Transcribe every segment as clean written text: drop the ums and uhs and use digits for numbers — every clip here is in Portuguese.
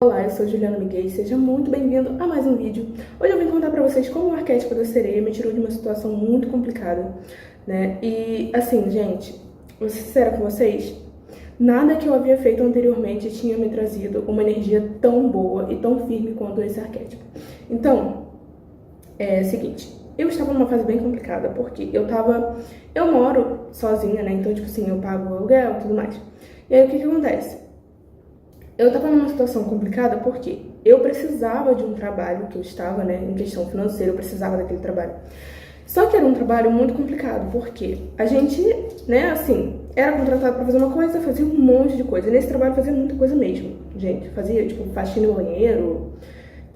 Olá, eu sou Juliana Miguel, seja muito bem-vindo a mais um vídeo. Hoje eu vim contar pra vocês como o arquétipo da sereia me tirou de uma situação muito complicada, né? E assim, gente, vou ser sincera com vocês, nada que eu havia feito anteriormente tinha me trazido uma energia tão boa e tão firme quanto esse arquétipo. Então, é o seguinte, eu estava numa fase bem complicada, porque eu moro sozinha, né? Então, tipo assim, eu pago aluguel e tudo mais. E aí, o que acontece? Eu tava numa situação complicada porque eu precisava de um trabalho que eu estava, né, em questão financeira, eu precisava daquele trabalho. Só que era um trabalho muito complicado, porque a gente, né, assim, era contratado pra fazer uma coisa, fazia um monte de coisa. E nesse trabalho fazia muita coisa mesmo, gente. Fazia, tipo, faxina no banheiro,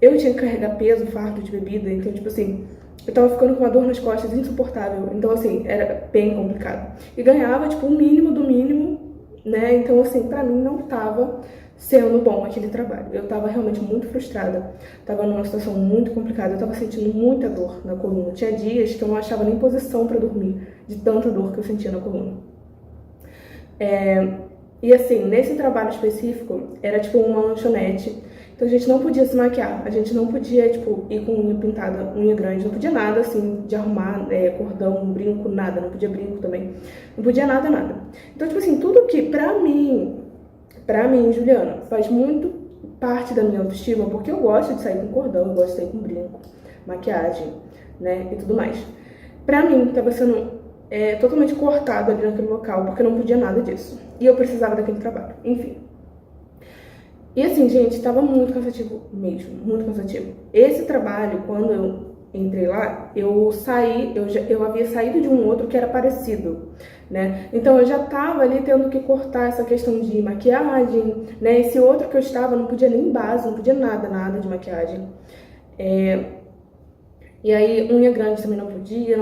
eu tinha que carregar peso, fardo de bebida, então, tipo assim, eu tava ficando com uma dor nas costas insuportável. Então, assim, era bem complicado. E ganhava, tipo, o mínimo do mínimo, né? Então, assim, pra mim não tava sendo bom aquele trabalho. Eu tava realmente muito frustrada. Tava numa situação muito complicada. Eu tava sentindo muita dor na coluna. Tinha dias que eu não achava nem posição pra dormir, de tanta dor que eu sentia na coluna. E assim, nesse trabalho específico, era tipo uma lanchonete. Então a gente não podia se maquiar, a gente não podia, tipo, ir com unha pintada, unha grande, não podia nada, assim, de arrumar cordão, brinco, nada, não podia brinco também. Não podia nada, nada. Então, tipo assim, tudo que, pra mim, Juliana, faz muito parte da minha autoestima, porque eu gosto de sair com cordão, eu gosto de sair com brinco, maquiagem, né, e tudo mais. Pra mim, tava sendo totalmente cortado ali naquele local, porque eu não podia nada disso. E eu precisava daquele trabalho, enfim. E assim, gente, tava muito cansativo mesmo, muito cansativo. Esse trabalho, quando eu entrei lá, eu havia saído de um outro que era parecido, né? Então eu já tava ali tendo que cortar essa questão de maquiagem, né? Esse outro que eu estava não podia nem base, não podia nada, nada de maquiagem. E aí, unha grande também não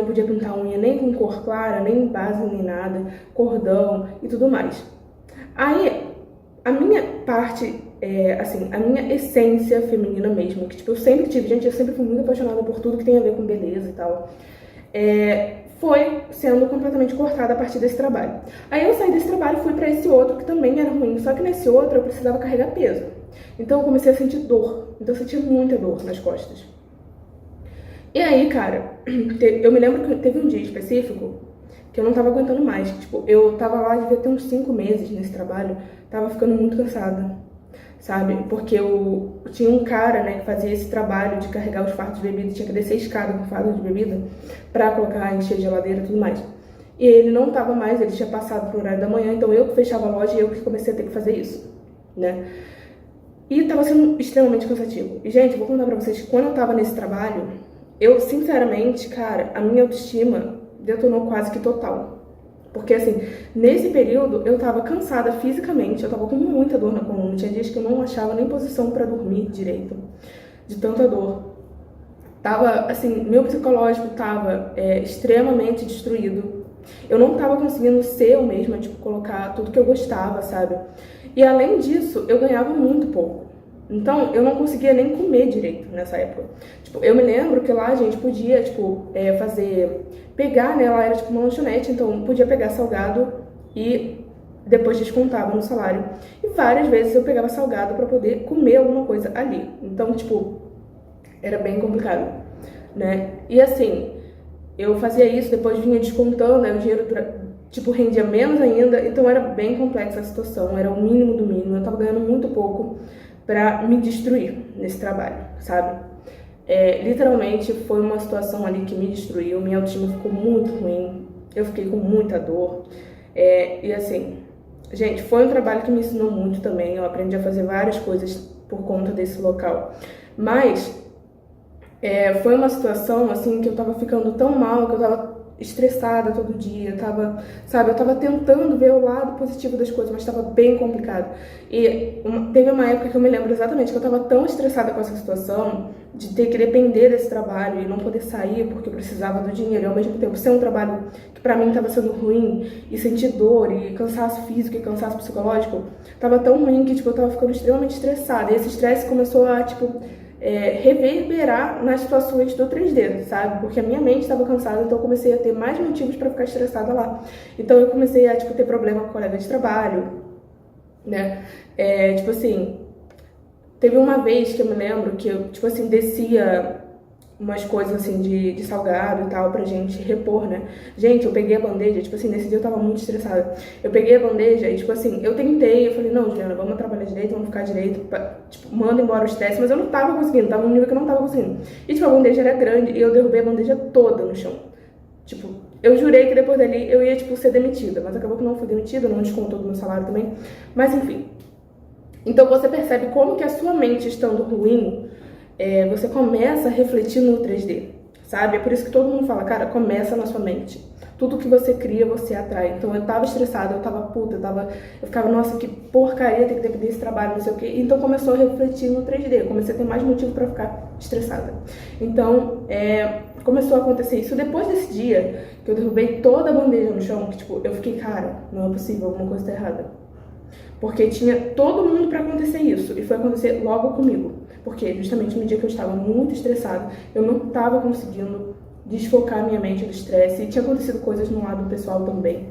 podia pintar unha nem com cor clara, nem base, nem nada, cordão e tudo mais. Aí, a minha parte, assim, a minha essência feminina mesmo, que tipo, eu sempre tive, gente, eu sempre fui muito apaixonada por tudo que tem a ver com beleza e tal, foi sendo completamente cortada a partir desse trabalho. Aí eu saí desse trabalho e fui pra esse outro que também era ruim, só que nesse outro eu precisava carregar peso. Então eu comecei a sentir dor, então eu sentia muita dor nas costas. E aí, cara, eu me lembro que teve um dia específico que eu não tava aguentando mais. Tipo, eu tava lá, devia ter uns 5 meses nesse trabalho, tava ficando muito cansada, sabe? Porque eu tinha um cara, né, que fazia esse trabalho de carregar os fardos de bebida, tinha que descer a escada com fardo de bebida pra colocar, encher a geladeira e tudo mais. E ele não tava mais, ele tinha passado pro horário da manhã, então eu que fechava a loja e eu que comecei a ter que fazer isso, né? E tava sendo extremamente cansativo. E, gente, eu vou contar pra vocês que quando eu tava nesse trabalho, eu, sinceramente, cara, a minha autoestima detonou quase que total. Porque, assim, nesse período eu tava cansada fisicamente, eu tava com muita dor na coluna. Tinha dias que eu não achava nem posição pra dormir direito, de tanta dor. Tava, assim, meu psicológico tava extremamente destruído. Eu não tava conseguindo ser eu mesma, tipo, colocar tudo que eu gostava, sabe? E além disso, eu ganhava muito pouco. Então, eu não conseguia nem comer direito nessa época. Tipo, eu me lembro que lá a gente podia, tipo, pegar, né? Lá era tipo uma lanchonete, então podia pegar salgado e depois descontava no salário. E várias vezes eu pegava salgado pra poder comer alguma coisa ali. Então, tipo, era bem complicado, né? E assim, eu fazia isso, depois vinha descontando, né? O dinheiro, tipo, rendia menos ainda, então era bem complexa a situação, era o mínimo do mínimo. Eu tava ganhando muito pouco pra me destruir nesse trabalho, sabe? Literalmente foi uma situação ali que me destruiu, minha autoestima ficou muito ruim, eu fiquei com muita dor. E assim, gente, foi um trabalho que me ensinou muito também, eu aprendi a fazer várias coisas por conta desse local. Mas foi uma situação assim que eu tava ficando tão mal, que eu tava estressada todo dia, eu tava tentando ver o lado positivo das coisas, mas tava bem complicado. E teve uma época que eu me lembro exatamente que eu tava tão estressada com essa situação, de ter que depender desse trabalho e não poder sair porque eu precisava do dinheiro, e ao mesmo tempo ser um trabalho que pra mim tava sendo ruim, e sentir dor, e cansaço físico e cansaço psicológico, tava tão ruim que, tipo, eu tava ficando extremamente estressada, e esse estresse começou a, tipo, reverberar nas situações do 3D, sabe? Porque a minha mente estava cansada, então eu comecei a ter mais motivos para ficar estressada lá. Então eu comecei a, tipo, ter problema com colega de trabalho, né? Tipo assim, Teve uma vez que eu me lembro que eu, tipo assim, descia umas coisas assim de salgado e tal pra gente repor, né? Gente, eu peguei a bandeja, tipo assim, nesse dia eu tava muito estressada. Eu peguei a bandeja e, tipo assim, eu tentei, eu falei, não, Juliana, vamos trabalhar direito, vamos ficar direito, tipo, manda embora o estresse, mas eu não tava conseguindo, tava num nível que eu não tava conseguindo. E, tipo, a bandeja era grande e eu derrubei a bandeja toda no chão. Tipo, eu jurei que depois dali eu ia, tipo, ser demitida, mas acabou que não fui demitida, não descontou do meu salário também. Mas, enfim. Então, você percebe como que a sua mente estando ruim, você começa a refletir no 3D, sabe? É por isso que todo mundo fala, cara, começa na sua mente. Tudo que você cria, você atrai. Então, eu tava estressada, eu tava puta, eu ficava, nossa, que porcaria ter que depender desse trabalho, não sei o quê. Então, começou a refletir no 3D, eu comecei a ter mais motivo pra ficar estressada. Então, começou a acontecer isso. Depois desse dia, que eu derrubei toda a bandeja no chão, que, tipo, eu fiquei, cara, não é possível, alguma coisa tá errada. Porque tinha todo mundo pra acontecer isso, e foi acontecer logo comigo. Porque justamente no dia que eu estava muito estressada, eu não estava conseguindo desfocar minha mente do estresse, e tinha acontecido coisas no lado pessoal também,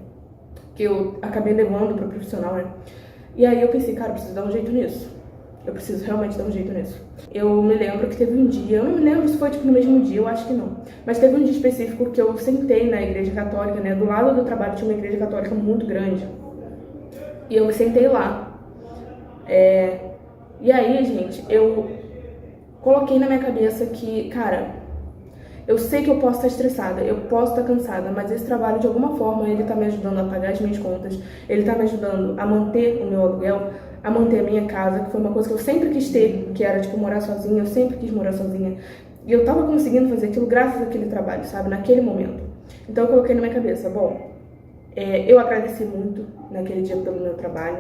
que eu acabei levando pro profissional, né? E aí eu pensei, cara, eu preciso dar um jeito nisso. Eu preciso realmente dar um jeito nisso. Eu me lembro que teve um dia, eu não me lembro se foi tipo no mesmo dia, eu acho que não. Mas teve um dia específico que eu sentei na igreja católica, né? Do lado do trabalho tinha uma igreja católica muito grande. E eu me sentei lá. E aí, gente, eu coloquei na minha cabeça que, cara, eu sei que eu posso estar estressada, eu posso estar cansada, mas esse trabalho, de alguma forma, ele tá me ajudando a pagar as minhas contas, ele tá me ajudando a manter o meu aluguel, a manter a minha casa, que foi uma coisa que eu sempre quis ter, que era, tipo, morar sozinha, eu sempre quis morar sozinha. E eu tava conseguindo fazer aquilo graças àquele trabalho, sabe, naquele momento. Então eu coloquei na minha cabeça, bom, eu agradeci muito naquele dia pelo meu trabalho.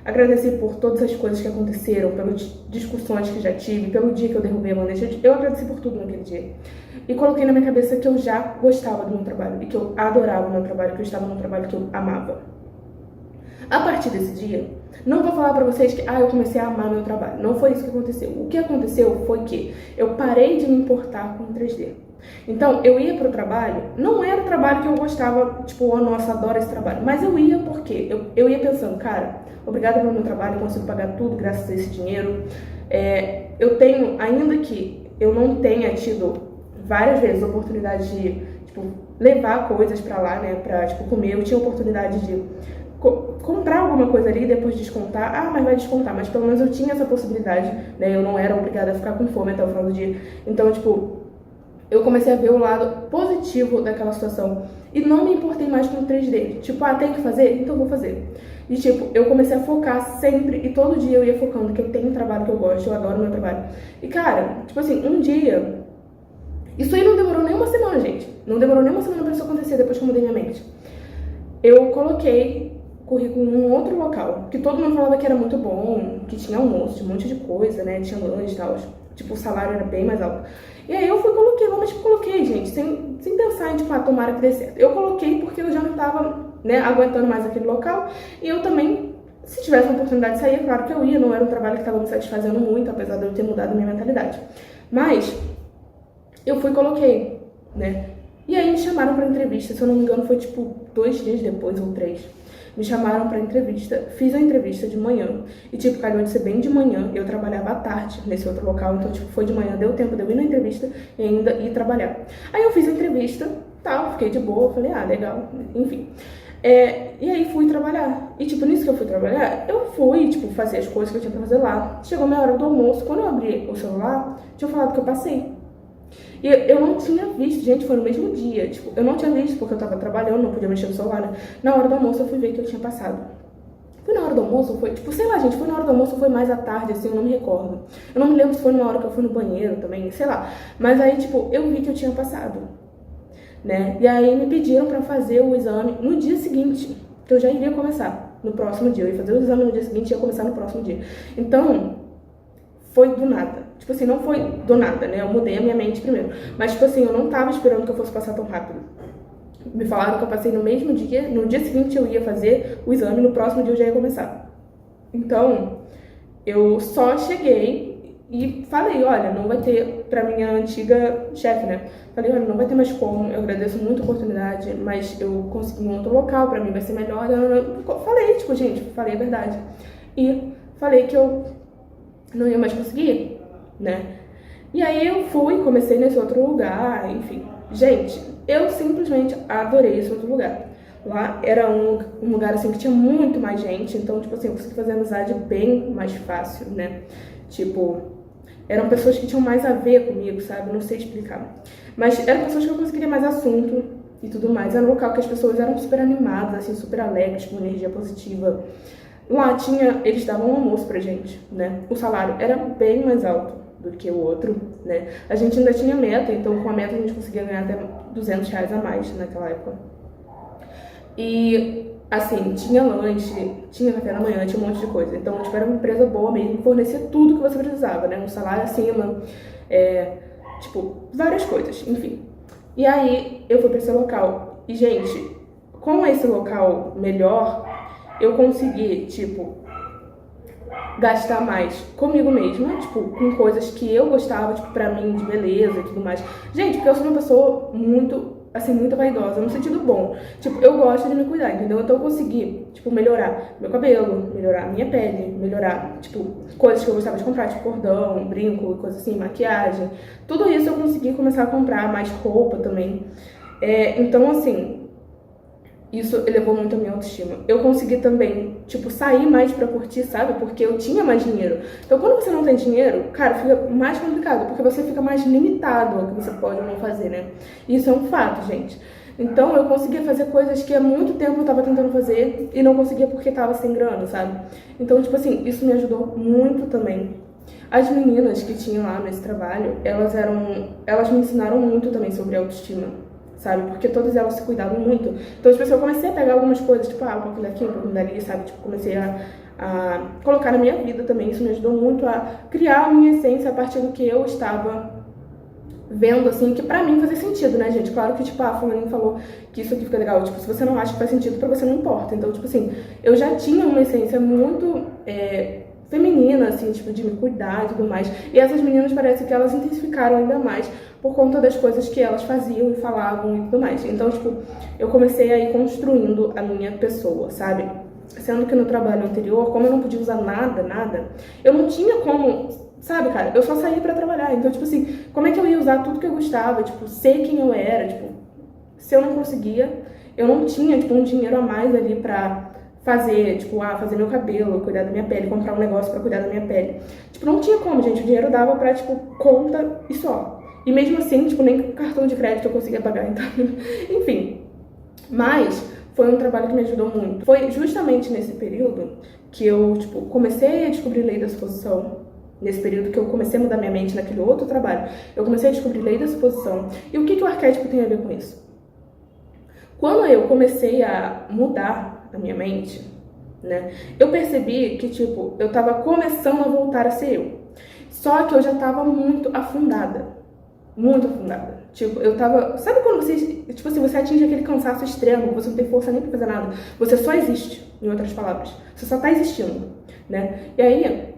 Agradeci por todas as coisas que aconteceram, pelas discussões que já tive, pelo dia que eu derrubei a bandeja. Eu agradeci por tudo naquele dia. E coloquei na minha cabeça que eu já gostava do meu trabalho, e que eu adorava o meu trabalho, que eu estava num trabalho que eu amava. A partir desse dia, não vou falar pra vocês que eu comecei a amar meu trabalho. Não foi isso que aconteceu. O que aconteceu foi que eu parei de me importar com o 3D. Então, eu ia pro trabalho, não era o trabalho que eu gostava, tipo, oh, nossa, adoro esse trabalho. Mas eu ia porque eu ia pensando, cara, obrigada pelo meu trabalho, eu consigo pagar tudo graças a esse dinheiro. Eu tenho, ainda que eu não tenha tido várias vezes a oportunidade de, tipo, levar coisas pra lá, né, pra, tipo, comer. Eu tinha oportunidade de comprar alguma coisa ali e depois descontar. Mas vai descontar. Mas pelo menos eu tinha essa possibilidade, né, eu não era obrigada a ficar com fome até o final do dia. Então, tipo, eu comecei a ver o lado positivo daquela situação e não me importei mais com o 3D. Tipo, tem que fazer? Então vou fazer. E tipo, eu comecei a focar sempre e todo dia eu ia focando que eu tenho um trabalho que eu gosto, eu adoro meu trabalho. E cara, tipo assim, um dia... Isso aí não demorou nem uma semana, gente. Não demorou nem uma semana pra isso acontecer depois que eu mudei minha mente. Eu coloquei currículo num outro local, que todo mundo falava que era muito bom, que tinha almoço, tinha um monte de coisa, né? Tinha lanche e tal. Tipo, o salário era bem mais alto. E aí eu coloquei lá, mas tipo, coloquei, gente, sem pensar em, tipo, tomara que dê certo. Eu coloquei porque eu já não tava, né, aguentando mais aquele local. E eu também, se tivesse uma oportunidade de sair, é claro que eu ia. Não era um trabalho que tava me satisfazendo muito, apesar de eu ter mudado a minha mentalidade. Mas eu fui e coloquei, né? E aí me chamaram pra entrevista, se eu não me engano foi tipo 2 dias depois ou 3. Me chamaram pra entrevista, fiz a entrevista de manhã. E tipo, calhou de ser bem de manhã, eu trabalhava à tarde nesse outro local. Então tipo, foi de manhã, deu tempo de eu ir na entrevista e ainda ir trabalhar. Aí eu fiz a entrevista, tal, fiquei de boa, falei, legal, enfim. E aí fui trabalhar. E tipo, nisso que eu fui trabalhar, eu fui, tipo, fazer as coisas que eu tinha pra fazer lá. Chegou minha hora do almoço, quando eu abri o celular, tinha falado que eu passei. E eu não tinha visto, gente, foi no mesmo dia, tipo, eu não tinha visto porque eu tava trabalhando, não podia mexer no celular, né? Na hora do almoço eu fui ver que eu tinha passado. Foi na hora do almoço, foi, tipo, sei lá, gente, foi na hora do almoço, foi mais à tarde, assim, eu não me recordo. Eu não me lembro se foi numa hora que eu fui no banheiro também, sei lá. Mas aí, tipo, eu vi que eu tinha passado, né? E aí me pediram pra fazer o exame no dia seguinte, que eu já iria começar, no próximo dia. Eu ia fazer o exame no dia seguinte e ia começar no próximo dia. Então, foi do nada. Tipo assim, não foi do nada, né? Eu mudei a minha mente primeiro. Mas, tipo assim, eu não tava esperando que eu fosse passar tão rápido. Me falaram que eu passei no mesmo dia, no dia seguinte eu ia fazer o exame, no próximo dia eu já ia começar. Então, eu só cheguei e falei, olha, não vai ter, pra minha antiga chefe, né? Falei, olha, não vai ter mais como, eu agradeço muito a oportunidade, mas eu consegui um outro local, pra mim vai ser melhor. Falei, tipo, gente, falei a verdade. E falei que eu não ia mais conseguir, né? E aí eu fui, comecei nesse outro lugar, enfim. Gente, eu simplesmente adorei esse outro lugar. Lá era um lugar, assim, que tinha muito mais gente, então, tipo assim, eu consegui fazer amizade bem mais fácil, né? Tipo, eram pessoas que tinham mais a ver comigo, sabe? Não sei explicar. Mas eram pessoas que eu conseguiria mais assunto e tudo mais. Era um local que as pessoas eram super animadas, assim, super alegres, com energia positiva. Lá tinha, eles davam um almoço pra gente, né? O salário era bem mais alto do que o outro, né? A gente ainda tinha meta, então com a meta a gente conseguia ganhar até R$ 200 a mais naquela época. E, assim, tinha lanche, tinha café da manhã, tinha um monte de coisa. Então, tipo, era uma empresa boa mesmo, fornecia tudo que você precisava, né? Um salário acima, tipo, várias coisas, enfim. E aí, eu fui pra esse local. E, gente, com esse local melhor, eu consegui, tipo, gastar mais comigo mesma, tipo, com coisas que eu gostava, tipo, pra mim, de beleza e tudo mais. Gente, porque eu sou uma pessoa muito, assim, muito vaidosa, no sentido bom. Tipo, eu gosto de me cuidar, entendeu? Então eu consegui, tipo, melhorar meu cabelo, melhorar minha pele, melhorar, tipo, coisas que eu gostava de comprar, tipo, cordão, brinco, coisa assim, maquiagem. Tudo isso eu consegui começar a comprar, mais roupa também. Então, assim, isso elevou muito a minha autoestima. Eu consegui também, tipo, sair mais pra curtir, sabe? Porque eu tinha mais dinheiro. Então, quando você não tem dinheiro, cara, fica mais complicado, porque você fica mais limitado ao que você pode ou não fazer, né? Isso é um fato, gente. Então, eu conseguia fazer coisas que há muito tempo eu tava tentando fazer e não conseguia porque tava sem grana, sabe? Então, tipo assim, isso me ajudou muito também. As meninas que tinham lá nesse trabalho, elas me ensinaram muito também sobre autoestima, sabe? Porque todas elas se cuidavam muito. Então, tipo assim, eu comecei a pegar algumas coisas, tipo, um pouquinho daqui, um pouquinho dali, sabe? Tipo, comecei a colocar na minha vida também. Isso me ajudou muito a criar a minha essência a partir do que eu estava vendo, assim, que pra mim fazia sentido, né, gente? Claro que, tipo, a fulaninha falou que isso aqui fica legal. Tipo, se você não acha que faz sentido, pra você não importa. Então, tipo assim, eu já tinha uma essência muito feminina, assim, tipo, de me cuidar e tudo mais. E essas meninas parece que elas intensificaram ainda mais por conta das coisas que elas faziam e falavam e tudo mais. Então, tipo, eu comecei a ir construindo a minha pessoa, sabe? Sendo que no trabalho anterior, como eu não podia usar nada, eu não tinha como, sabe, cara? Eu só saía pra trabalhar. Então, tipo assim, como é que eu ia usar tudo que eu gostava? Tipo, sei quem eu era, tipo, se eu não conseguia, eu não tinha, tipo, um dinheiro a mais ali pra fazer, tipo, fazer meu cabelo, cuidar da minha pele, comprar um negócio pra cuidar da minha pele. Tipo, não tinha como, gente. O dinheiro dava pra, tipo, conta e só. E mesmo assim, tipo, nem cartão de crédito eu conseguia pagar, então, enfim. Mas foi um trabalho que me ajudou muito. Foi justamente nesse período que eu, tipo, comecei a descobrir lei da suposição. Nesse período que eu comecei a mudar minha mente naquele outro trabalho, eu comecei a descobrir lei da suposição. E o que o arquétipo tem a ver com isso? Quando eu comecei a mudar a minha mente, né, eu percebi que, tipo, eu tava começando a voltar a ser eu. Só que eu já tava muito afundada. Muito afundada. Tipo, eu tava... Sabe quando você... Tipo assim, você atinge aquele cansaço extremo, você não tem força nem pra fazer nada. Você só existe, em outras palavras. Você só tá existindo, né? E aí,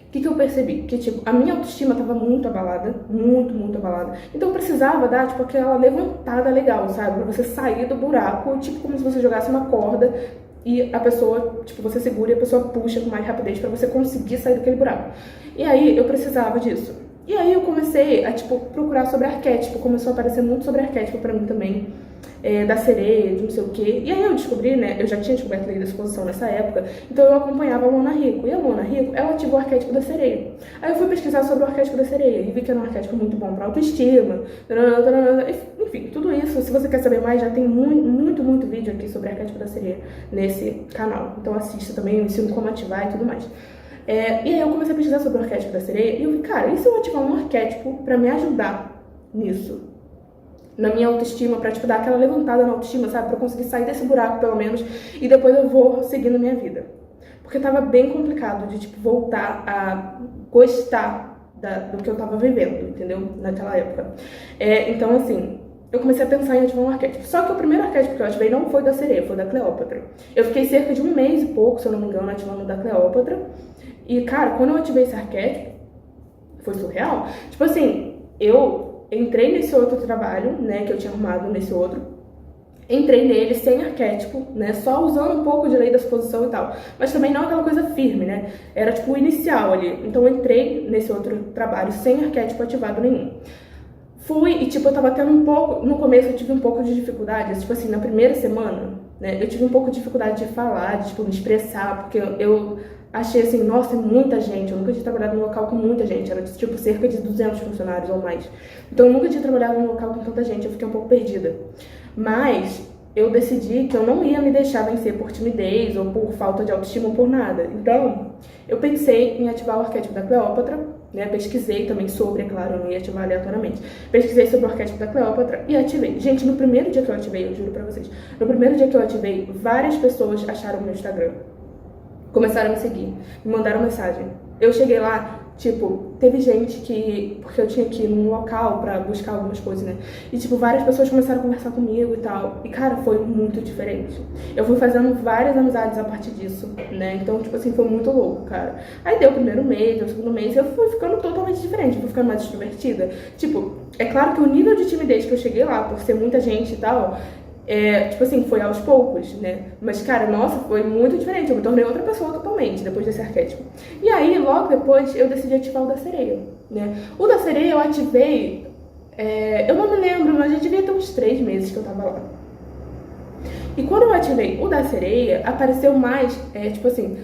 o que eu percebi? Que, tipo, a minha autoestima tava muito abalada. Muito abalada. Então eu precisava dar, tipo, aquela levantada legal, sabe? Pra você sair do buraco, tipo, como se você jogasse uma corda e a pessoa, tipo, você segura e a pessoa puxa com mais rapidez pra você conseguir sair daquele buraco. E aí, eu precisava disso. E aí eu comecei a, tipo, procurar sobre arquétipo, começou a aparecer muito sobre arquétipo pra mim também, da sereia, de não sei o quê. E aí eu descobri, né, eu já tinha descoberto a lei da exposição nessa época, então eu acompanhava a Mona Rico. E a Mona Rico, ela ativou o arquétipo da sereia. Aí eu fui pesquisar sobre o arquétipo da sereia e vi que era um arquétipo muito bom pra autoestima, enfim, tudo isso. Se você quer saber mais, já tem muito vídeo aqui sobre o arquétipo da sereia nesse canal. Então assista também, eu ensino como ativar e tudo mais. E aí eu comecei a pesquisar sobre o arquétipo da sereia e eu vi, cara, e se eu ativar um arquétipo pra me ajudar nisso? Na minha autoestima, pra, tipo, dar aquela levantada na autoestima, sabe? Pra eu conseguir sair desse buraco, pelo menos, e depois eu vou seguindo a minha vida. Porque tava bem complicado de, tipo, voltar a gostar do que eu tava vivendo, entendeu? Naquela época. Então, assim, eu comecei a pensar em ativar um arquétipo. Só que o primeiro arquétipo que eu ativei não foi da sereia, foi da Cleópatra. Eu fiquei cerca de 1 mês e pouco, se eu não me engano, ativando da Cleópatra. E, cara, quando eu ativei esse arquétipo, foi surreal. Tipo assim, eu entrei nesse outro trabalho, né, que eu tinha arrumado nesse outro. Entrei nele sem arquétipo, né? Só usando um pouco de lei da suposição e tal. Mas também não aquela coisa firme, né? Era tipo o inicial ali. Então eu entrei nesse outro trabalho sem arquétipo ativado nenhum. Fui e, tipo, eu tava tendo um pouco... No começo eu tive um pouco de dificuldade. Tipo assim, na primeira semana, né? Eu tive um pouco de dificuldade de falar, de, tipo, me expressar. Porque eu achei assim, nossa, é muita gente. Eu nunca tinha trabalhado num local com muita gente. Era, tipo, cerca de 200 funcionários ou mais. Então eu nunca tinha trabalhado num local com tanta gente. Eu fiquei um pouco perdida. Mas eu decidi que eu não ia me deixar vencer por timidez ou por falta de autoestima ou por nada. Então, eu pensei em ativar o arquétipo da Cleópatra, né? Pesquisei também sobre, é claro, eu não ia ativar aleatoriamente. Pesquisei sobre o arquétipo da Cleópatra e ativei. Gente, no primeiro dia que eu ativei, eu juro pra vocês, no primeiro dia que eu ativei, várias pessoas acharam o meu Instagram. Começaram a me seguir, me mandaram mensagem. Eu cheguei lá, tipo, teve gente que... Porque eu tinha que ir num local pra buscar algumas coisas, né? E, tipo, várias pessoas começaram a conversar comigo e tal. E, cara, foi muito diferente. Eu fui fazendo várias amizades a partir disso, né? Então, tipo assim, foi muito louco, cara. Aí deu o primeiro mês, deu o segundo mês, eu fui ficando totalmente diferente. Eu fui ficando mais extrovertida. Tipo, é claro que o nível de timidez que eu cheguei lá, por ser muita gente e tal... tipo assim, foi aos poucos, né? Mas, cara, nossa, foi muito diferente. Eu me tornei outra pessoa totalmente depois desse arquétipo. E aí, logo depois, eu decidi ativar o da sereia, né? O da sereia eu ativei, eu não me lembro, mas já devia ter uns 3 meses que eu tava lá. E quando eu ativei o da sereia, apareceu mais, tipo assim,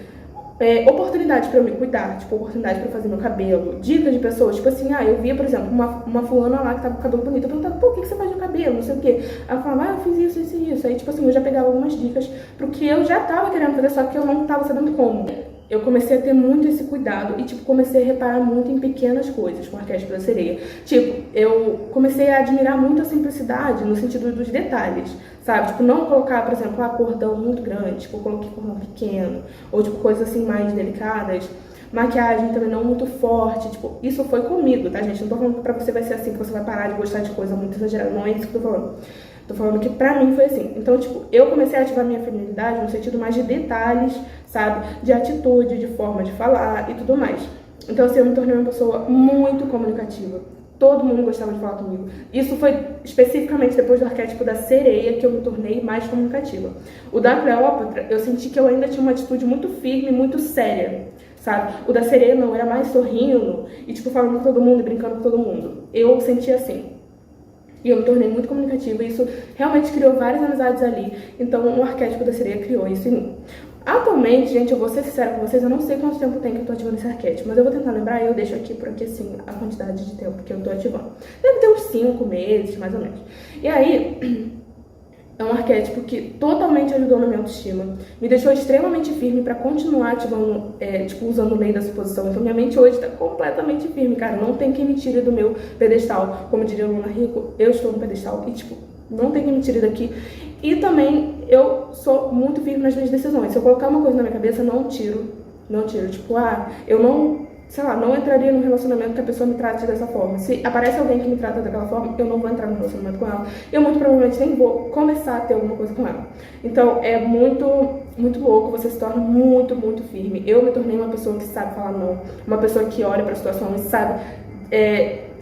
oportunidade pra eu me cuidar, tipo, oportunidade pra fazer meu cabelo, dicas de pessoas, tipo assim, eu via, por exemplo, uma fulana lá que tava com o cabelo bonito, eu perguntava, pô, o que você faz no cabelo, não sei o quê. Ela falava, eu fiz isso, isso e isso. Aí, tipo assim, eu já pegava algumas dicas pro que eu já tava querendo fazer, só que eu não tava sabendo como. Eu comecei a ter muito esse cuidado e, tipo, comecei a reparar muito em pequenas coisas com o arquétipo da sereia. Tipo, eu comecei a admirar muito a simplicidade no sentido dos detalhes, sabe? Tipo, não colocar, por exemplo, cordão muito grande, tipo, eu coloquei cordão pequeno, ou, tipo, coisas assim mais delicadas. Maquiagem também não muito forte, tipo, isso foi comigo, tá, gente? Não tô falando que pra você vai ser assim, que você vai parar de gostar de coisa muito exagerada, não é isso que eu tô falando. Tô falando que pra mim foi assim. Então, tipo, eu comecei a ativar minha feminilidade no sentido mais de detalhes, sabe? De atitude, de forma de falar e tudo mais. Então, assim, eu me tornei uma pessoa muito comunicativa. Todo mundo gostava de falar comigo. Isso foi especificamente depois do arquétipo da sereia que eu me tornei mais comunicativa. O da Cleópatra, eu senti que eu ainda tinha uma atitude muito firme, muito séria, sabe? O da sereia não, era mais sorrindo e, tipo, falando com todo mundo e brincando com todo mundo. Eu sentia assim. E eu me tornei muito comunicativa e isso realmente criou várias amizades ali. Então, o arquétipo da sereia criou isso em mim. Atualmente, gente, eu vou ser sincera com vocês, eu não sei quanto tempo tem que eu tô ativando esse arquétipo, mas eu vou tentar lembrar e eu deixo aqui por aqui, assim, a quantidade de tempo que eu tô ativando. Deve ter uns 5 meses, mais ou menos. E aí, é um arquétipo que totalmente ajudou na minha autoestima, me deixou extremamente firme pra continuar ativando, tipo, usando lei da suposição. Então minha mente hoje tá completamente firme, cara, não tem quem me tire do meu pedestal. Como diria Luna Rico, eu estou no pedestal e, tipo, não tem quem me tire daqui. E também eu sou muito firme nas minhas decisões. Se eu colocar uma coisa na minha cabeça, não tiro. Não tiro. Tipo, eu não, sei lá, não entraria num relacionamento que a pessoa me trate dessa forma. Se aparece alguém que me trata daquela forma, eu não vou entrar num relacionamento com ela. Eu muito provavelmente nem vou começar a ter alguma coisa com ela. Então é muito, muito louco, você se torna muito, muito firme. Eu me tornei uma pessoa que sabe falar não. Uma pessoa que olha pra situação e sabe,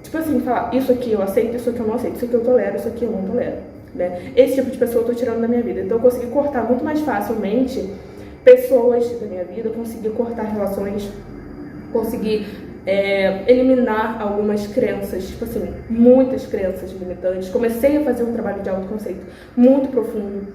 tipo assim, falar isso aqui eu aceito, isso aqui eu não aceito, isso aqui eu tolero, isso aqui eu não tolero. Né? Esse tipo de pessoa eu tô tirando da minha vida. Então eu consegui cortar muito mais facilmente pessoas da minha vida, eu consegui cortar relações, consegui eliminar algumas crenças, tipo assim, muitas crenças limitantes. Comecei a fazer um trabalho de autoconceito muito profundo,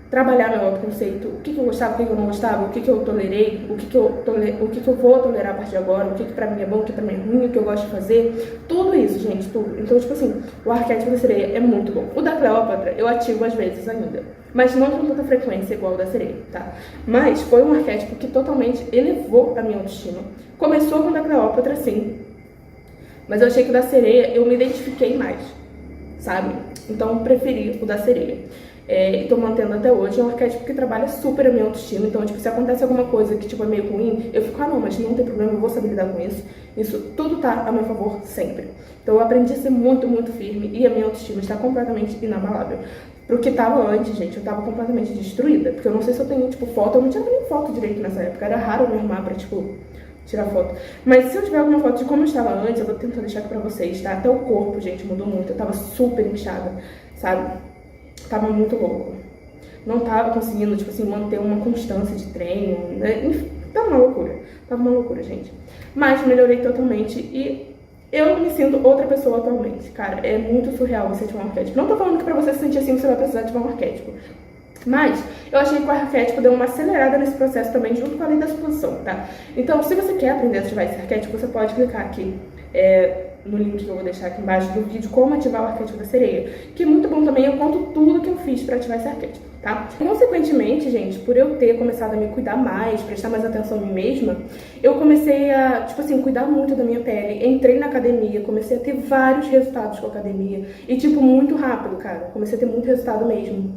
trabalhar meu autoconceito, o que eu gostava, o que eu não gostava, o que eu tolerei, o que eu vou tolerar a partir de agora, o que pra mim é bom, o que pra mim é ruim, o que eu gosto de fazer, tudo isso, gente, tudo. Então, tipo assim, o arquétipo da sereia é muito bom. O da Cleópatra eu ativo às vezes ainda, mas não com tanta frequência igual o da sereia, tá? Mas foi um arquétipo que totalmente elevou a minha autoestima. Começou com o da Cleópatra, sim, mas eu achei que o da sereia eu me identifiquei mais, sabe? Então, preferi o da sereia. E tô mantendo até hoje, é um arquétipo que trabalha super a minha autoestima. Então, tipo, se acontece alguma coisa que, tipo, é meio ruim, eu fico, não, mas não tem problema, eu vou saber lidar com isso. Isso tudo tá a meu favor sempre. Então, eu aprendi a ser muito, muito firme e a minha autoestima está completamente inabalável. Pro que tava antes, gente, eu tava completamente destruída. Porque eu não sei se eu tenho, tipo, foto, eu não tinha nem foto direito nessa época. Era raro eu me arrumar pra, tipo, tirar foto. Mas se eu tiver alguma foto de como eu estava antes, eu vou tentar deixar aqui pra vocês, tá? Até o corpo, gente, mudou muito. Eu tava super inchada, sabe? tava muito louco. Não tava conseguindo, tipo assim, manter uma constância de treino, né? Enfim, tava uma loucura, gente. Mas melhorei totalmente e eu me sinto outra pessoa atualmente, cara. É muito surreal você ativar um arquétipo. Não tô falando que pra você se sentir assim você vai precisar ativar um arquétipo. Mas eu achei que o arquétipo deu uma acelerada nesse processo também, junto com a lei da suposição, tá? Então, se você quer aprender a ativar esse arquétipo, você pode clicar aqui no link que eu vou deixar aqui embaixo do vídeo, como ativar o arquétipo da sereia. Que é muito bom também, eu conto tudo que eu fiz pra ativar esse arquétipo, tá? Consequentemente, gente, por eu ter começado a me cuidar mais, prestar mais atenção a mim mesma, eu comecei a, tipo assim, cuidar muito da minha pele. Entrei na academia, comecei a ter vários resultados com a academia. E, tipo, muito rápido, cara. Comecei a ter muito resultado mesmo.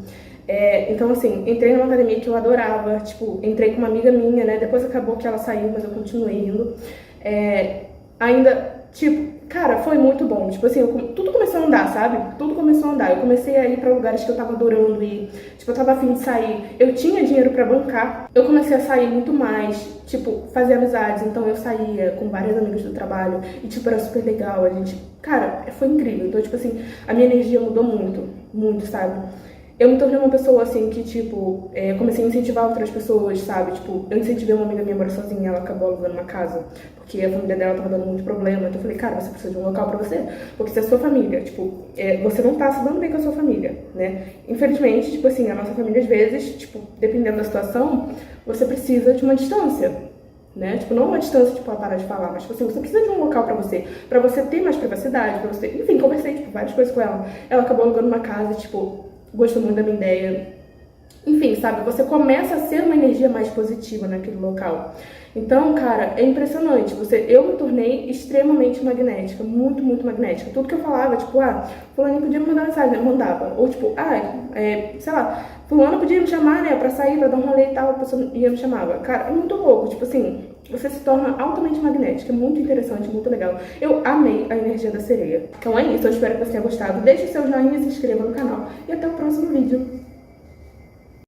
Então, assim, entrei numa academia que eu adorava, tipo, entrei com uma amiga minha, né? Depois acabou que ela saiu, mas eu continuei indo. Ainda, tipo, cara, foi muito bom. Tipo assim, tudo começou a andar, sabe? Tudo começou a andar. Eu comecei a ir pra lugares que eu tava adorando ir. Tipo, eu tava afim de sair. Eu tinha dinheiro pra bancar. Eu comecei a sair muito mais, tipo, fazer amizades. Então eu saía com vários amigos do trabalho. E, tipo, era super legal. A gente, cara, foi incrível. Então, tipo assim, a minha energia mudou muito, muito, sabe? Eu me tornei uma pessoa, assim, que, tipo, comecei a incentivar outras pessoas, sabe? Tipo, eu incentivei uma amiga minha a morar sozinha, ela acabou alugando uma casa, porque a família dela tava dando muito problema. Então eu falei, cara, você precisa de um local pra você, porque se a sua família, tipo, você não tá se dando bem com a sua família, né? Infelizmente, tipo assim, a nossa família, às vezes, tipo, dependendo da situação, você precisa de uma distância, né? Tipo, não uma distância, tipo, a parar de falar, mas, tipo assim, você precisa de um local pra você ter mais privacidade, pra você... Enfim, conversei, tipo, várias coisas com ela. Ela acabou alugando uma casa, tipo... Gostou muito da minha ideia. Enfim, sabe? Você começa a ser uma energia mais positiva naquele local. Então, cara, é impressionante. Eu me tornei extremamente magnética. Muito, muito magnética. Tudo que eu falava, tipo, fulano podia me mandar mensagem, né? Mandava. Ou tipo, sei lá, fulano podia me chamar, né? Pra sair, pra dar um rolê e tal. A pessoa ia me chamava. Cara, é muito louco. Tipo assim, você se torna altamente magnética. Muito interessante, muito legal. Eu amei a energia da sereia. Então é isso. Eu espero que você tenha gostado. Deixe seu joinha, se inscreva no canal. E até o próximo vídeo.